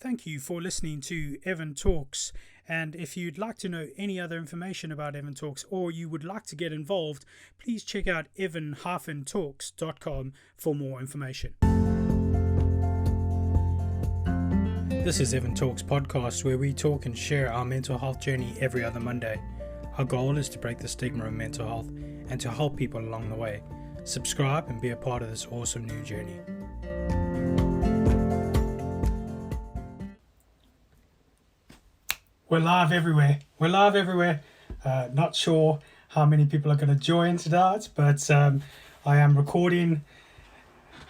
Thank you for listening to Evan Talks. And if you'd like to know any other information about Evan Talks or you would like to get involved, please check out evan-talks.com for more information. This is Evan Talks podcast, where we talk and share our mental health journey every other Monday. Our goal is to break the stigma of mental health and to help people along the way. Subscribe and be a part of this awesome new journey. We're live everywhere. Not sure how many people are going to join tonight, but I am recording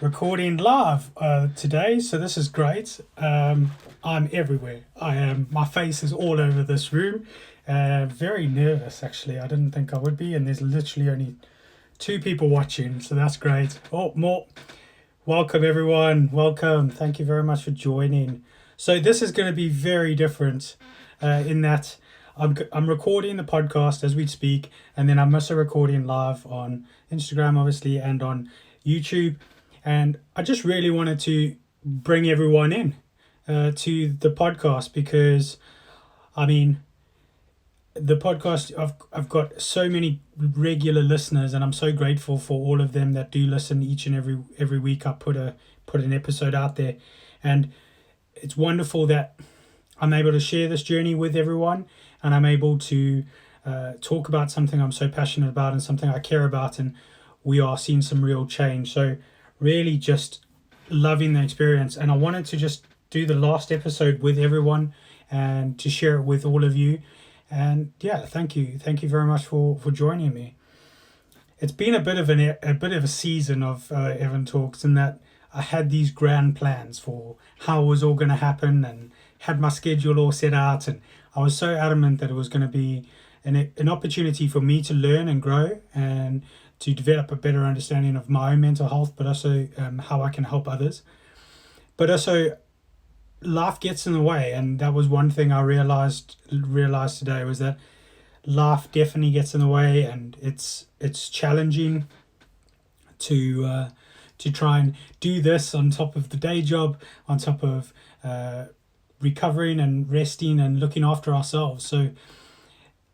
live today, so this is great. I'm everywhere. My face is all over this room. Very nervous, actually. I didn't think I would be, and there's literally only 2 people watching, so that's great. More. Welcome, everyone. Welcome. Thank you very much for joining. So this is going to be very different. In that I'm recording the podcast as we speak, and then I'm also recording live on Instagram, obviously, and on YouTube. And I just really wanted to bring everyone in to the podcast, because the podcast, I've got so many regular listeners, and I'm so grateful for all of them that do listen each and every week. I put an episode out there, and it's wonderful that I'm able to share this journey with everyone, and I'm able to talk about something I'm so passionate about and something I care about, and we are seeing some real change. So really just loving the experience, and I wanted to just do the last episode with everyone and to share it with all of you. And yeah, thank you very much for joining me. It's been a bit of a season of Evan Talks, in that I had these grand plans for how it was all going to happen, and had my schedule all set out, and I was so adamant that it was going to be an opportunity for me to learn and grow and to develop a better understanding of my own mental health, but also how I can help others. But also, life gets in the way, and that was one thing I realized today, was that life definitely gets in the way, and it's challenging to try and do this on top of the day job, on top of recovering and resting and looking after ourselves. So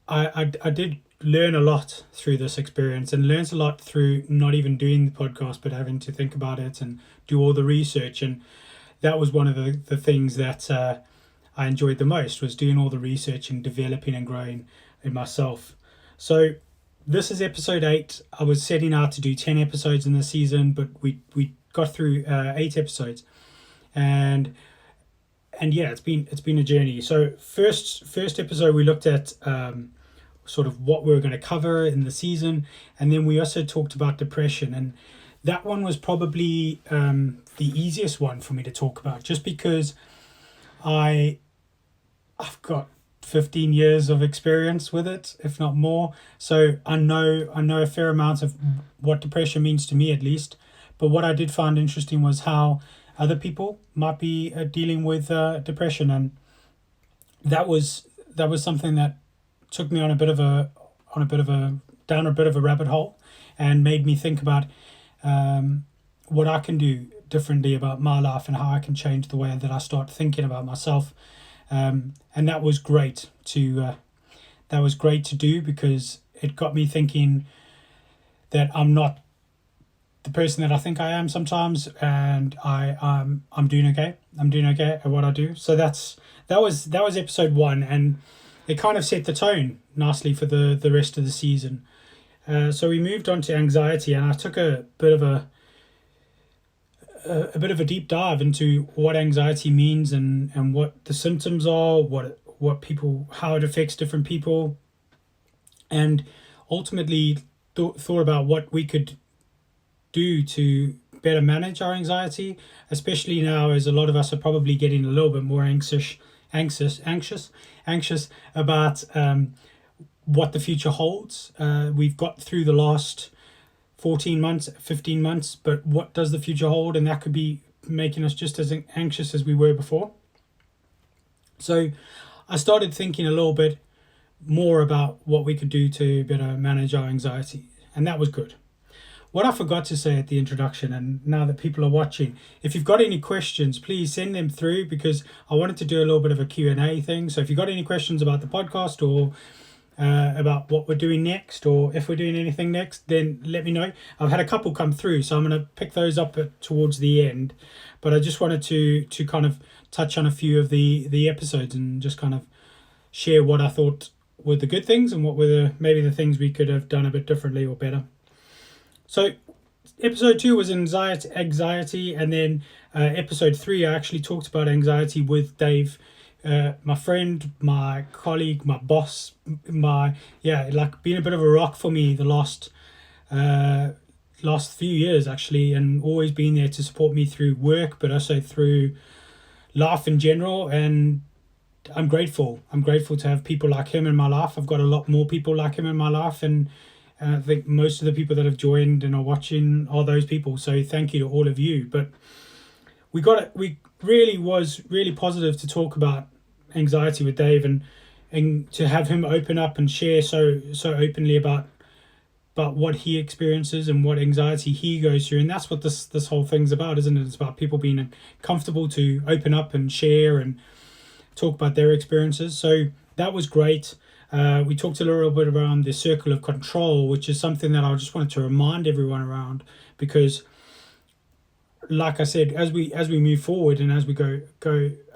I did learn a lot through this experience, and learned a lot through not even doing the podcast, but having to think about it and do all the research. And that was one of the things that I enjoyed the most, was doing all the research and developing and growing in myself. So this is episode 8. I was setting out to do 10 episodes in the season, but we got through 8 episodes. And yeah, it's been a journey. So first episode, we looked at sort of what we were going to cover in the season, and then we also talked about depression, and that one was probably the easiest one for me to talk about, just because I've got 15 years of experience with it, if not more. So I know a fair amount of what depression means to me, at least. But what I did find interesting was how other people might be dealing with depression, and that was something that took me down a bit of a rabbit hole, and made me think about what I can do differently about my life, and how I can change the way that I start thinking about myself. And that was great to do, because it got me thinking that I'm not the person that I think I am sometimes, and I'm doing okay. I'm doing okay at what I do. So that was episode 1, and it kind of set the tone nicely for the rest of the season. So we moved on to anxiety, and I took a bit of a deep dive into what anxiety means, and what the symptoms are, how it affects different people, and ultimately thought about what we could do to better manage our anxiety, especially now, as a lot of us are probably getting a little bit more anxious about what the future holds. We've got through the last 15 months, but what does the future hold? And that could be making us just as anxious as we were before. So I started thinking a little bit more about what we could do to better manage our anxiety, and that was good. what I forgot to say at the introduction, and now that people are watching, if you've got any questions, please send them through, because I wanted to do a little bit of a Q&A thing. So if you've got any questions about the podcast, or about what we're doing next, or if we're doing anything next, then let me know. I've had a couple come through, so I'm going to pick those up towards the end. But I just wanted to kind of touch on a few of the episodes, and just kind of share what I thought were the good things, and what were maybe the things we could have done a bit differently or better. So episode 2 was anxiety, and then episode 3 I actually talked about anxiety with Dave, my friend, my colleague, my boss, like been a bit of a rock for me the last few years actually, and always been there to support me through work, but also through life in general. And I'm grateful to have people like him in my life. I've got a lot more people like him in my life, and I think most of the people that have joined and are watching are those people. So thank you to all of you. But we really was really positive to talk about anxiety with Dave, and to have him open up and share so openly about what he experiences and what anxiety he goes through. And that's what this whole thing's about, isn't it? It's about people being comfortable to open up and share and talk about their experiences. So that was great. We talked a little bit around the circle of control, which is something that I just wanted to remind everyone around, because like I said, as we move forward, and as we go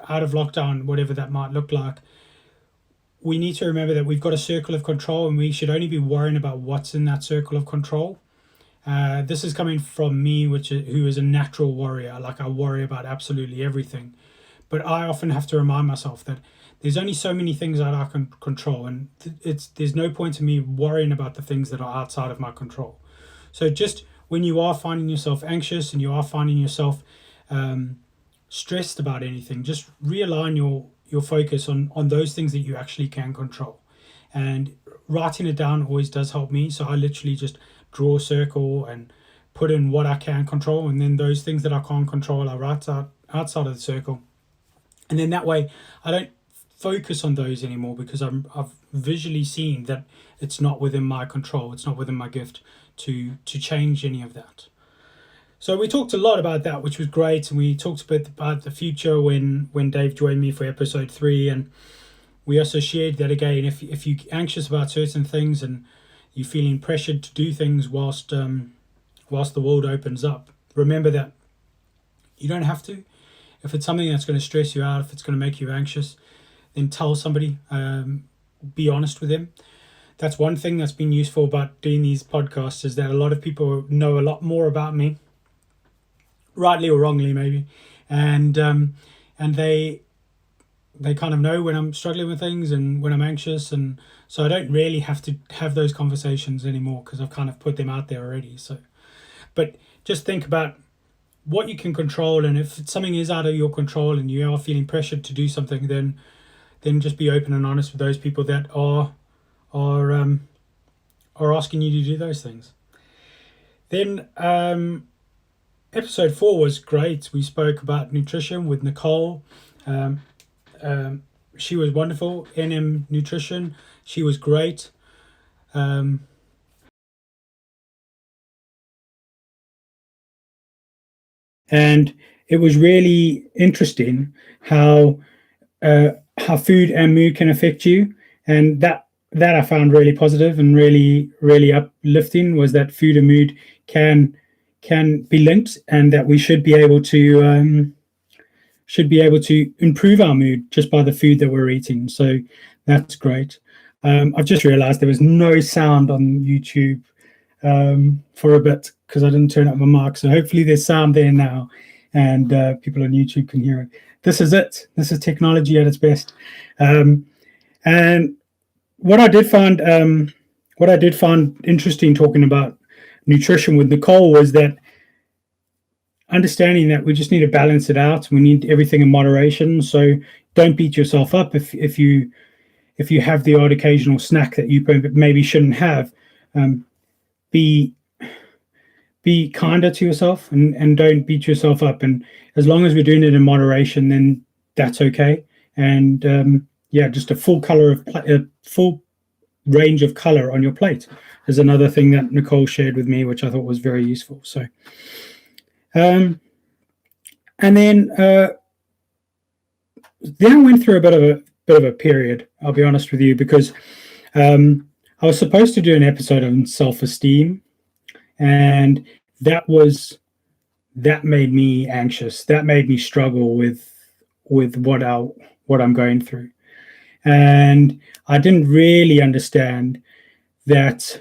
out of lockdown, whatever that might look like, we need to remember that we've got a circle of control, and we should only be worrying about what's in that circle of control. This is coming from me, who is a natural worrier. Like, I worry about absolutely everything, but I often have to remind myself that there's only so many things that I can control, and there's no point in me worrying about the things that are outside of my control. So just when you are finding yourself anxious, and you are finding yourself stressed about anything, just realign your focus on those things that you actually can control. And writing it down always does help me. So I literally just draw a circle and put in what I can control, and then those things that I can't control I write outside of the circle. And then that way I don't focus on those anymore, because I've visually seen that it's not within my control, it's not within my gift to change any of that. So we talked a lot about that, which was great, and we talked a bit about the future when Dave joined me for episode 3, and we also shared that again, if you're anxious about certain things and you're feeling pressured to do things whilst the world opens up, remember that you don't have to. If it's something that's going to stress you out, if it's going to make you anxious, then tell somebody, be honest with them. That's one thing that's been useful about doing these podcasts, is that a lot of people know a lot more about me, rightly or wrongly maybe, and they kind of know when I'm struggling with things and when I'm anxious, and so I don't really have to have those conversations anymore, because I've kind of put them out there already. So, but just think about what you can control, and if something is out of your control and you are feeling pressured to do something, then just be open and honest with those people that are asking you to do those things. Then episode 4 was great. We spoke about nutrition with Nicole. She was wonderful. NM Nutrition. She was great. And it was really interesting how food and mood can affect you, and that I found really positive and really uplifting, was that food and mood can be linked, and that we should be able to improve our mood just by the food that we're eating. So that's great. I've just realized there was no sound on YouTube for a bit, because I didn't turn up my mic, so hopefully there's sound there now, and people on YouTube can hear it. This is it. This is technology at its best. And what I did find interesting talking about nutrition with Nicole was that understanding that we just need to balance it out. We need everything in moderation. So don't beat yourself up if you have the odd occasional snack that you maybe shouldn't have. Be kinder to yourself, and don't beat yourself up. And as long as we're doing it in moderation, then that's okay. And just a full range of color on your plate is another thing that Nicole shared with me, which I thought was very useful. So, and then I went through a bit of a period. I'll be honest with you, because I was supposed to do an episode on self-esteem, and that made me anxious. That made me struggle with what I'm going through, and I didn't really understand that.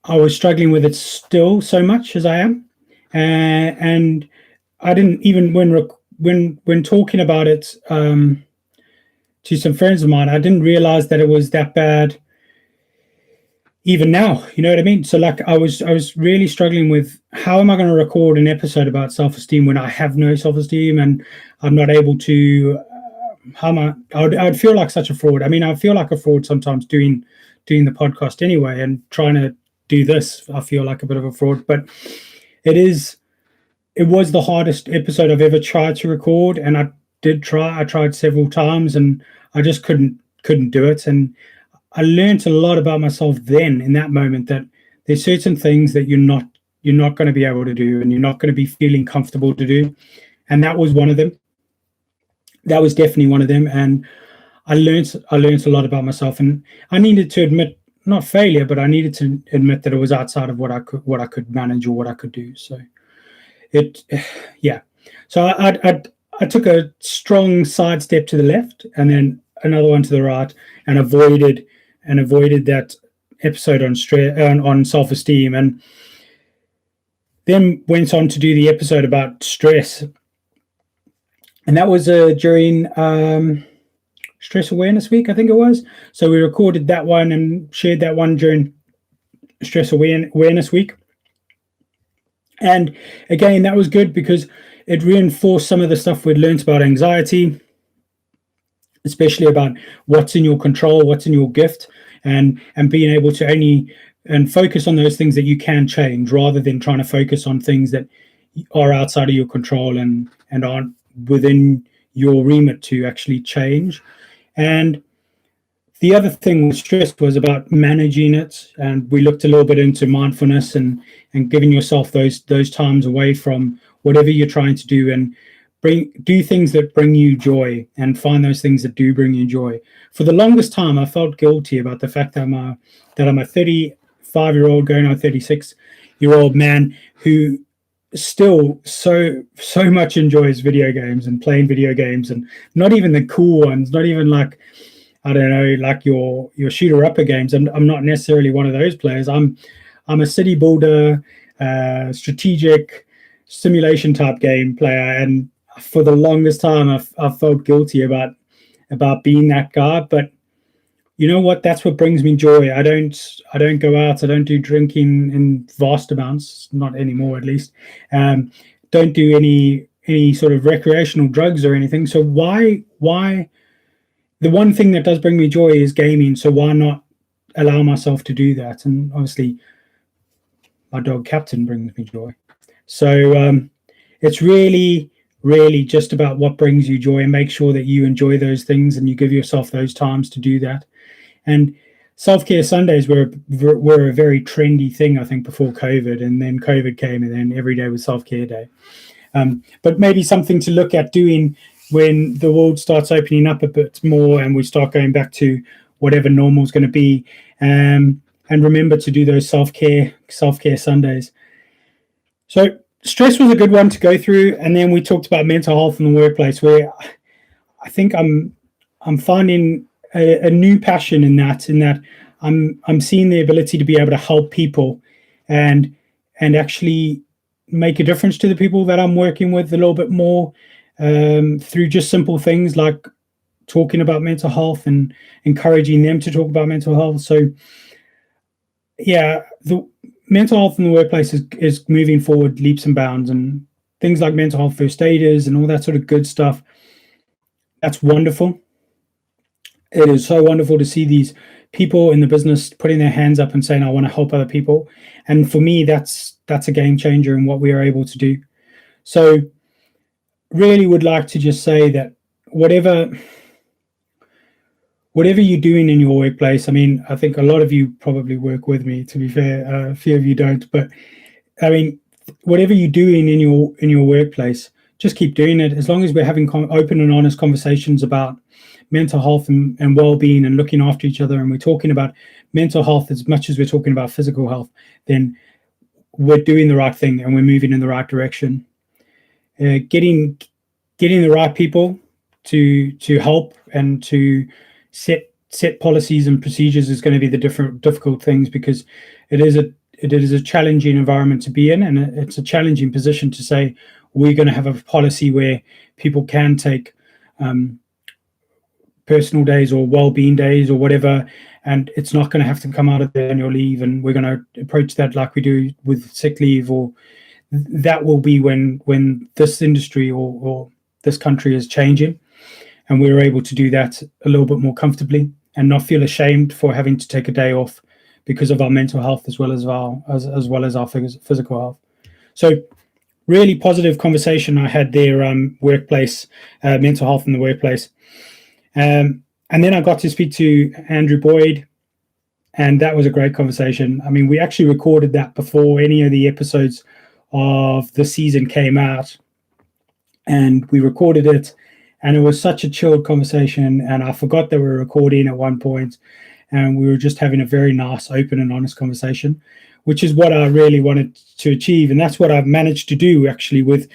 I was struggling with it still so much as I am, and I didn't even when talking about it to some friends of mine, I didn't realize that it was that bad even now. You know what I mean? So like I was really struggling with, how am I going to record an episode about self-esteem when I have no self-esteem and I'm not able to I would feel like such a fraud. I mean, I feel like a fraud sometimes doing the podcast anyway, and trying to do this, I feel like a bit of a fraud. But it was the hardest episode I've ever tried to record, and I tried several times, and I just couldn't do it. And I learned a lot about myself then, in that moment, that there's certain things that you're not going to be able to do, and you're not going to be feeling comfortable to do. And that was one of them. That was definitely one of them. And I learned a lot about myself, and I needed to admit, not failure, but I needed to admit that it was outside of what I could manage or what I could do. So So I took a strong side step to the left, and then another one to the right, and avoided that episode on stress, on self-esteem, and then went on to do the episode about stress. And that was during Stress Awareness Week, I think it was. So we recorded that one and shared that one during Stress Awareness Week. And again, that was good because it reinforced some of the stuff we'd learned about anxiety, especially about what's in your control, what's in your gift, and being able to focus on those things that you can change, rather than trying to focus on things that are outside of your control and aren't within your remit to actually change. And the other thing with stress was about managing it, and we looked a little bit into mindfulness and giving yourself those times away from whatever you're trying to do, and do things that bring you joy, and find those things that do bring you joy. For the longest time, I felt guilty about the fact that I'm a 35-year-old going on 36-year-old man who still so much enjoys video games and playing video games, and not even the cool ones, not even like, I don't know, like your shooter upper games. I'm not necessarily one of those players. I'm a city builder, strategic simulation type game player, and for the longest time I felt guilty about being that guy. But you know what? That's what brings me joy. I don't go out. I don't do drinking in vast amounts, not anymore at least. Don't do any sort of recreational drugs or anything. So why? The one thing that does bring me joy is gaming. So why not allow myself to do that? And obviously, my dog Captain brings me joy. So it's really just about what brings you joy, and make sure that you enjoy those things and you give yourself those times to do that. And self-care Sundays were a very trendy thing, I think, before COVID, and then COVID came, and then every day was self-care day. But maybe something to look at doing when the world starts opening up a bit more and we start going back to whatever normal is going to be. And remember to do those self-care Sundays. So stress was a good one to go through. And then we talked about mental health in the workplace, where I think I'm finding a new passion in that I'm seeing the ability to be able to help people and actually make a difference to the people that I'm working with a little bit more, through just simple things like talking about mental health and encouraging them to talk about mental health. So yeah, the mental health in the workplace is moving forward leaps and bounds, and things like mental health first aiders and all that sort of good stuff. That's wonderful. It is so wonderful to see these people in the business putting their hands up and saying, I want to help other people. And for me, that's a game changer in what we are able to do. So really would like to just say that whatever you're doing in your workplace, I mean, I think a lot of you probably work with me, to be fair. A few of you don't, but I mean, whatever you're doing in your workplace, just keep doing it. As long as we're having open and honest conversations about mental health and well-being and looking after each other, and we're talking about mental health as much as we're talking about physical health, then we're doing the right thing and we're moving in the right direction. Getting the right people to help and to set policies and procedures is going to be the difficult things, because it is a challenging environment to be in, and it's a challenging position to say we're going to have a policy where people can take personal days or well-being days or whatever, and it's not going to have to come out of their annual leave, and we're going to approach that like we do with sick leave. Or that will be when this industry or this country is changing, and we're able to do that a little bit more comfortably and not feel ashamed for having to take a day off because of our mental health as well as our physical health. So really positive conversation I had there, workplace, mental health in the workplace. And then I got to speak to Andrew Boyd, and that was a great conversation. I mean, we actually recorded that before any of the episodes of the season came out, and we recorded it, and it was such a chilled conversation, and I forgot that we were recording at one point, and we were just having a very nice, open and honest conversation, which is what I really wanted to achieve. And that's what I've managed to do actually with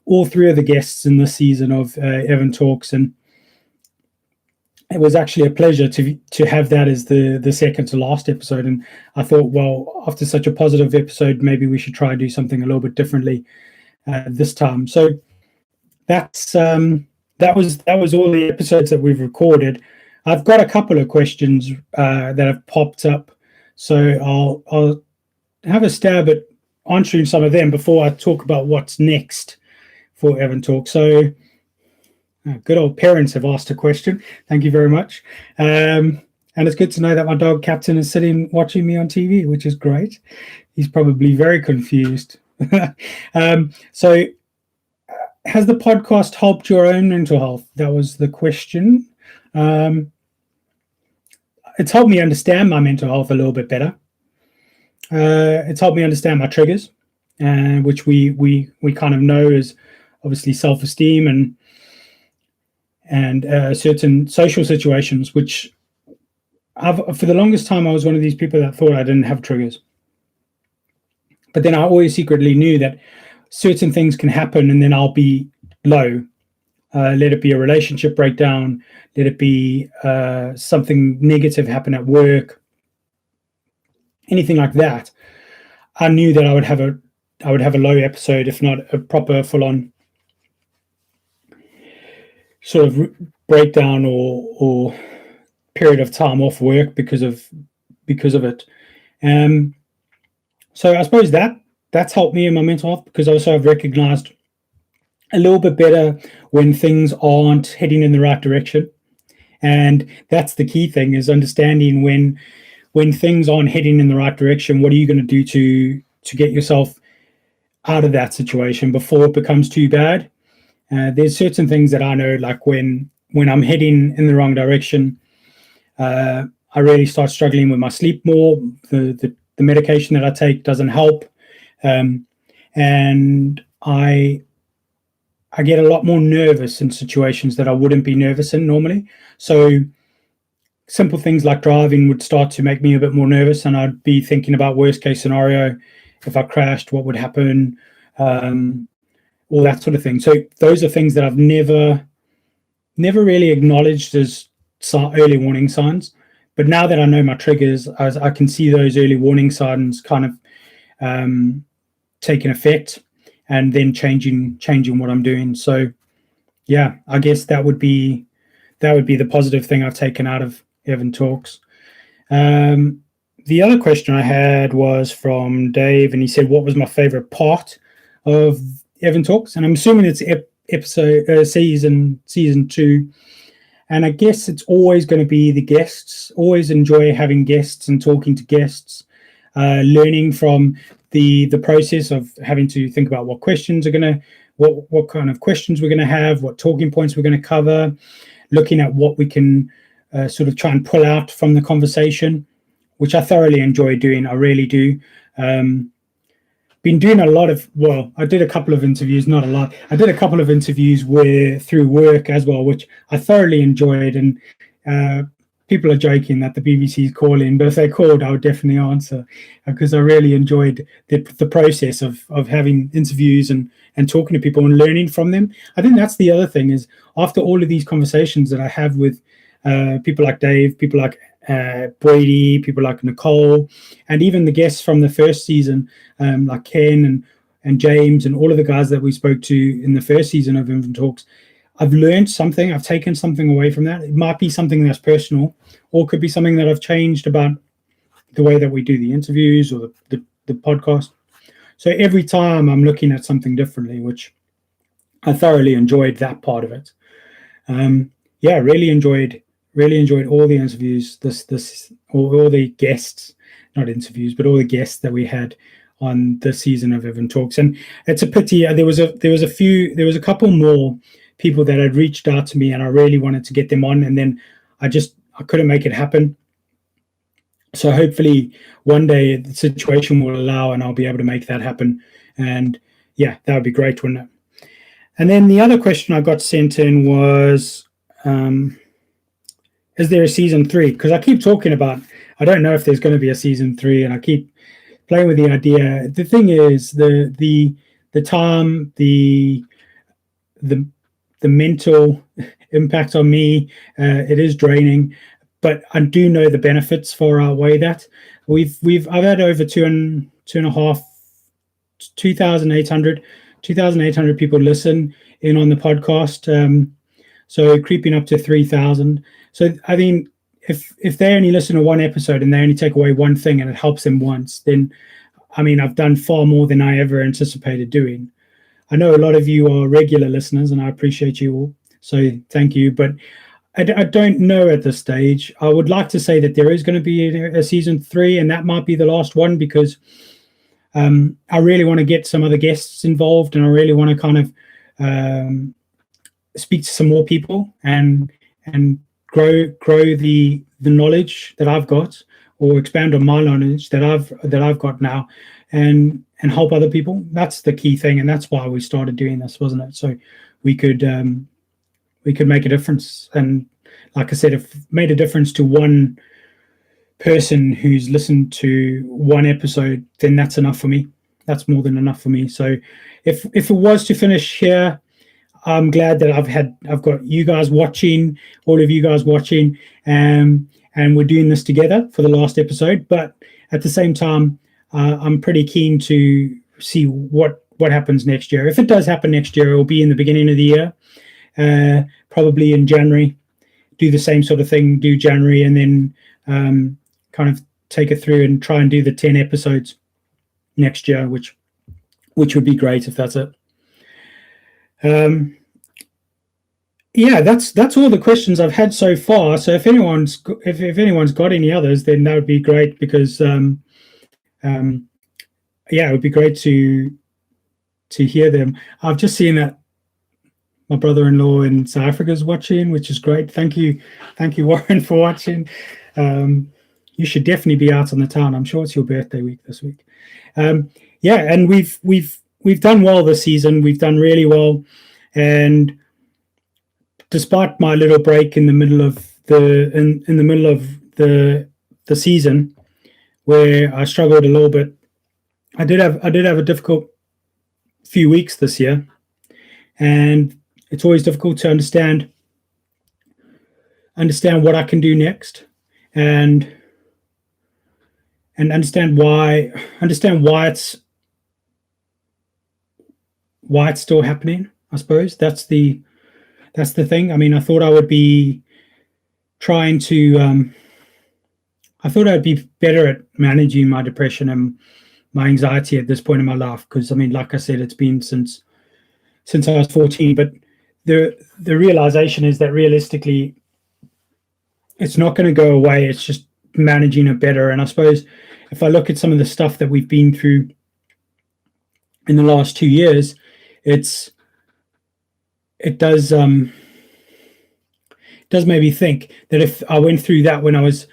all three of the guests in this season of Evan Talks. And it was actually a pleasure to have that as the second to last episode. And I thought, well, after such a positive episode, maybe we should try and do something a little bit differently this time. So that was all the episodes that we've recorded. I've got a couple of questions that have popped up, so I'll have a stab at answering some of them before I talk about what's next for Evan Talk. So good old parents have asked a question. Thank you very much. And it's good to know that my dog Captain is sitting watching me on TV, which is great. He's probably very confused. So has the podcast helped your own mental health? That was the question. It's helped me understand my mental health a little bit better. It's helped me understand my triggers, which we kind of know is obviously self-esteem and certain social situations, which for the longest time I was one of these people that thought I didn't have triggers. But then I always secretly knew that certain things can happen and then I'll be low. Let it be a relationship breakdown, let it be something negative happen at work, anything like that. I knew that I would have a low episode, if not a proper full-on sort of breakdown or period of time off work because of it. So I suppose that's helped me in my mental health, because also I've recognized a little bit better when things aren't heading in the right direction. And that's the key thing, is understanding when things aren't heading in the right direction, what are you going to do to get yourself out of that situation before it becomes too bad? There's certain things that I know, like when I'm heading in the wrong direction, I really start struggling with my sleep more. The medication that I take doesn't help. And I get a lot more nervous in situations that I wouldn't be nervous in normally. So simple things like driving would start to make me a bit more nervous, and I'd be thinking about worst case scenario. If I crashed, what would happen? All that sort of thing. So those are things that I've never really acknowledged as early warning signs. But now that I know my triggers, I can see those early warning signs kind of taking effect, and then changing what I'm doing. So yeah, I guess that would be the positive thing I've taken out of Evan Talks. The other question I had was from Dave, and he said, what was my favorite part of Evan Talks? And I'm assuming it's season 2. And I guess it's always going to be the guests. Always enjoy having guests and talking to guests, learning from the process of having to think about what questions are going to what kind of questions we're going to have, what talking points we're going to cover, looking at what we can sort of try and pull out from the conversation, which I thoroughly enjoy doing. I really do. Been doing a lot of, well, I did a couple of interviews, not a lot. I did a couple of interviews through work as well, which I thoroughly enjoyed. And people are joking that the BBC is calling, but if they called, I would definitely answer, because I really enjoyed the process of having interviews and talking to people and learning from them. I think that's the other thing, is after all of these conversations that I have with people like Dave, people like Brady, people like Nicole, and even the guests from the first season, like Ken and James and all of the guys that we spoke to in the first season of Infant Talks, I've learned something. I've taken something away from that. It might be something that's personal, or it could be something that I've changed about the way that we do the interviews or the podcast. So every time I'm looking at something differently, which I thoroughly enjoyed that part of it. Really enjoyed all the interviews, all the guests, not interviews, but all the guests that we had on the season of Evan Talks. And it's a pity, there was a couple more people that had reached out to me and I really wanted to get them on, and then I couldn't make it happen. So hopefully one day the situation will allow and I'll be able to make that happen. And yeah, that would be great, wouldn't it? And then the other question I got sent in was, is there a season 3? Because I keep talking about, I don't know if there's going to be a season 3, and I keep playing with the idea. The thing is, the time, the mental impact on me, it is draining, but I do know the benefits far outweigh that. I've had over 2,800 people listen in on the podcast. So creeping up to 3,000. So I mean, if they only listen to one episode and they only take away one thing and it helps them once, then I mean, I've done far more than I ever anticipated doing. I know a lot of you are regular listeners, and I appreciate you all. So thank you. But I don't know at this stage. I would like to say that there is going to be a season 3, and that might be the last one, because I really want to get some other guests involved, and I really want to kind of speak to some more people and grow the knowledge that I've got, or expand on my knowledge that I've got now, and help other people. That's the key thing, and that's why we started doing this, wasn't it? So we could make a difference. And like I said, if it made a difference to one person who's listened to one episode, then that's enough for me. That's more than enough for me. So if it was to finish here, I'm glad that I've got you guys watching, all of you guys watching, and we're doing this together for the last episode. But at the same time, I'm pretty keen to see what happens next year. If it does happen next year, it will be in the beginning of the year, probably in January. Do the same sort of thing, do January, and then kind of take it through and try and do the 10 episodes next year, which would be great if that's it. That's all the questions I've had so far. So if anyone's got any others, then that would be great, because it would be great to hear them. I've just seen that my brother-in-law in South Africa is watching, which is great. Thank you, Warren, for watching. You should definitely be out on the town. I'm sure it's your birthday week this week. And we've done well this season. We've done really well, and despite my little break in the middle of the season, where I struggled a little bit, I did have a difficult few weeks this year, and it's always difficult to understand what I can do next, and understand why it's still happening. I suppose that's the thing. I mean, I thought I would be trying to I thought I'd be better at managing my depression and my anxiety at this point in my life, because I mean, like I said, it's been since I was 14. But the realization is that realistically, it's not going to go away. It's just managing it better. And I suppose if I look at some of the stuff that we've been through in the last 2 years, it's it does maybe think that if I went through that when I was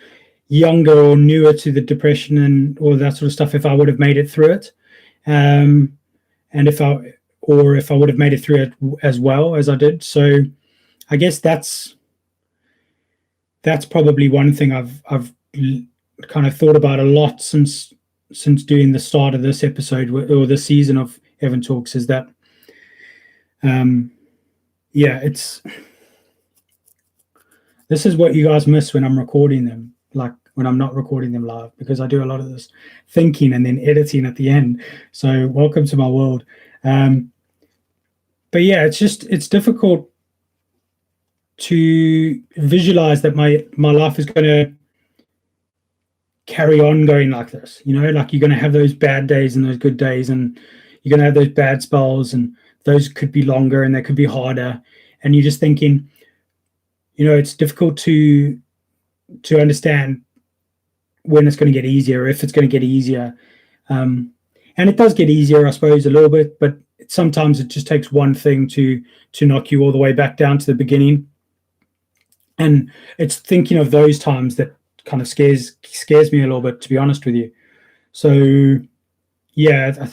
younger or newer to the depression and all that sort of stuff, if I would have made it through it, and if I would have made it through it as well as I did. So I guess that's probably one thing I've kind of thought about a lot since doing the start of this episode or the season of Evan Talks, is that it's this is what you guys miss when I'm recording them, like when I'm not recording them live, because I do a lot of this thinking and then editing at the end. So welcome to my world. But yeah, it's difficult to visualize that my life is going to carry on going like this. Like you're going to have those bad days and those good days, and you're going to have those bad spells, and those could be longer and they could be harder. And you're just thinking, it's difficult to understand when it's going to get easier, or if it's going to get easier. And it does get easier, I suppose, a little bit, but sometimes it just takes one thing to knock you all the way back down to the beginning. And it's thinking of those times that kind of scares me a little bit, to be honest with you. So yeah,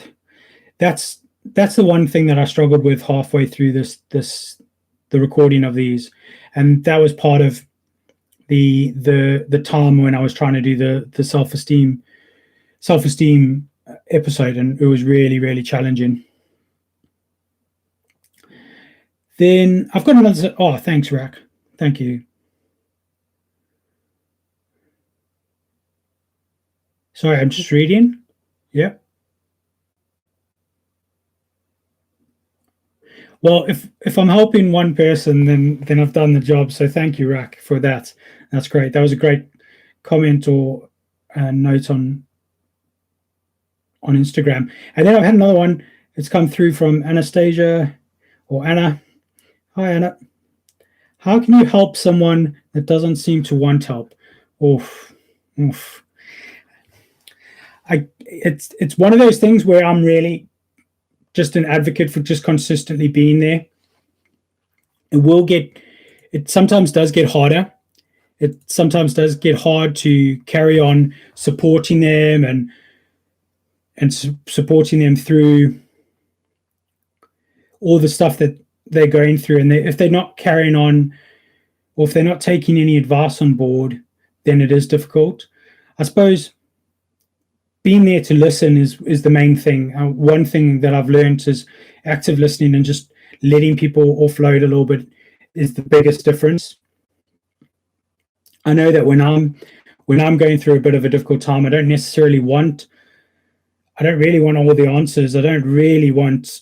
that's the one thing that I struggled with halfway through the recording of these. And that was part of the time when I was trying to do the self-esteem episode, and it was really, really challenging. Then I've got another. Oh, thanks, Rack. Thank you. Sorry, I'm just reading. Yeah. Well, if I'm helping one person, then I've done the job. So thank you, Rack, for that. That's great. That was a great comment or note on Instagram. And then I've had another one. It's come through from Anastasia or Anna. Hi, Anna. How can you help someone that doesn't seem to want help? Oof. It's one of those things where I'm really just an advocate for just consistently being there. It sometimes does get harder. It sometimes does get hard to carry on supporting them and supporting them through all the stuff that they're going through. And if they're not carrying on, or if they're not taking any advice on board, then it is difficult. I suppose being there to listen is the main thing. One thing that I've learned is active listening and just letting people offload a little bit is the biggest difference. I know that when I'm going through a bit of a difficult time, I don't really want all the answers. I don't really want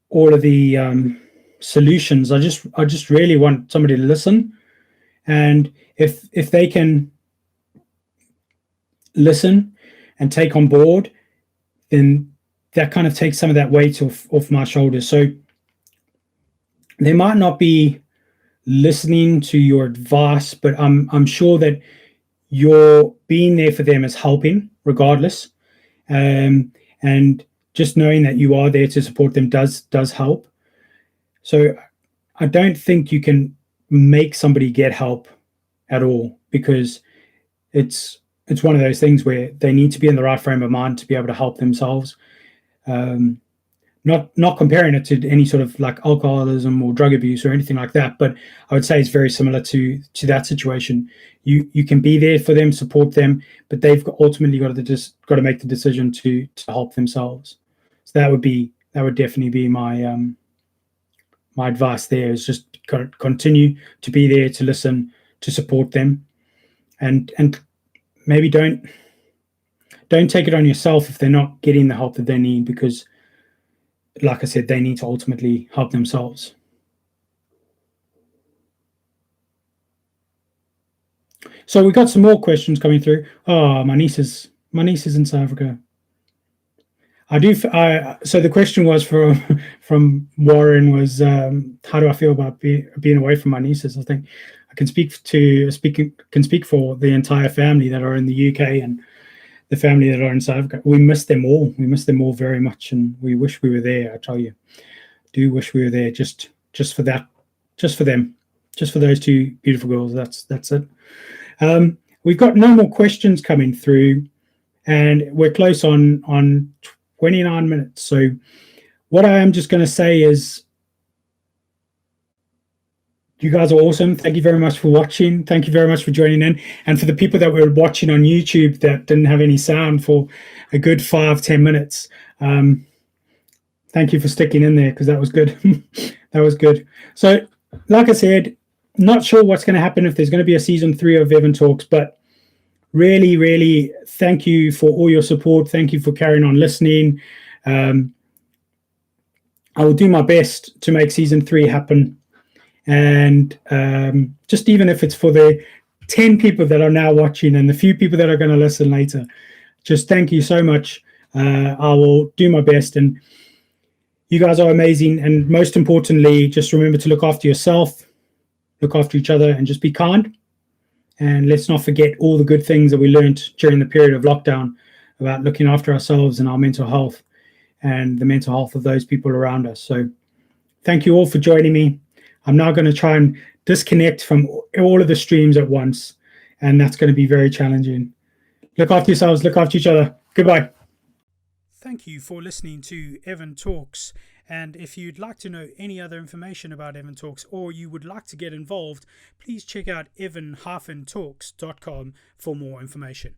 all of the solutions. I just really want somebody to listen. And if they can listen and take on board, then that kind of takes some of that weight off my shoulders. So they might not be listening to your advice, but I'm sure that you're being there for them is helping regardless. And just knowing that you are there to support them does help. So I don't think you can make somebody get help at all, because it's one of those things where they need to be in the right frame of mind to be able to help themselves. Not comparing it to any sort of like alcoholism or drug abuse or anything like that, but I would say it's very similar to that situation. You can be there for them, support them, but they've ultimately got to make the decision to help themselves. So that would definitely be my my advice there, is just continue to be there to listen, to support them, and maybe don't take it on yourself if they're not getting the help that they need, because like I said, they need to ultimately help themselves. So we got some more questions coming through. Oh, my niece is in South Africa. So the question was from Warren was, how do I feel about being away from my nieces? I think I can speak for the entire family that are in the UK and the family that are in South Africa. We miss them all. We miss them all very much, and we wish we were there, I tell you. do wish we were there just for that, just for them, just for those two beautiful girls. That's it. We've got no more questions coming through, and we're close on 29 minutes. So what I am just going to say is, you guys are awesome. Thank you very much for watching. Thank you very much for joining in. And for the people that were watching on YouTube that didn't have any sound for a good 5-10 minutes, thank you for sticking in there, because that was good. That was good. So, like I said, not sure what's going to happen, if there's going to be a season 3 of Evan Talks, but really, really thank you for all your support. Thank you for carrying on listening. I will do my best to make season 3 happen. And just even if it's for the 10 people that are now watching and the few people that are going to listen later, just thank you so much. I will do my best, and you guys are amazing. And most importantly, just remember to look after yourself, look after each other, and just be kind. And let's not forget all the good things that we learned during the period of lockdown about looking after ourselves and our mental health and the mental health of those people around us. So thank you all for joining me. I'm now going to try and disconnect from all of the streams at once, and that's going to be very challenging. Look after yourselves, look after each other. Goodbye. Thank you for listening to Evan Talks. And if you'd like to know any other information about Evan Talks, or you would like to get involved, please check out evan-talks.com for more information.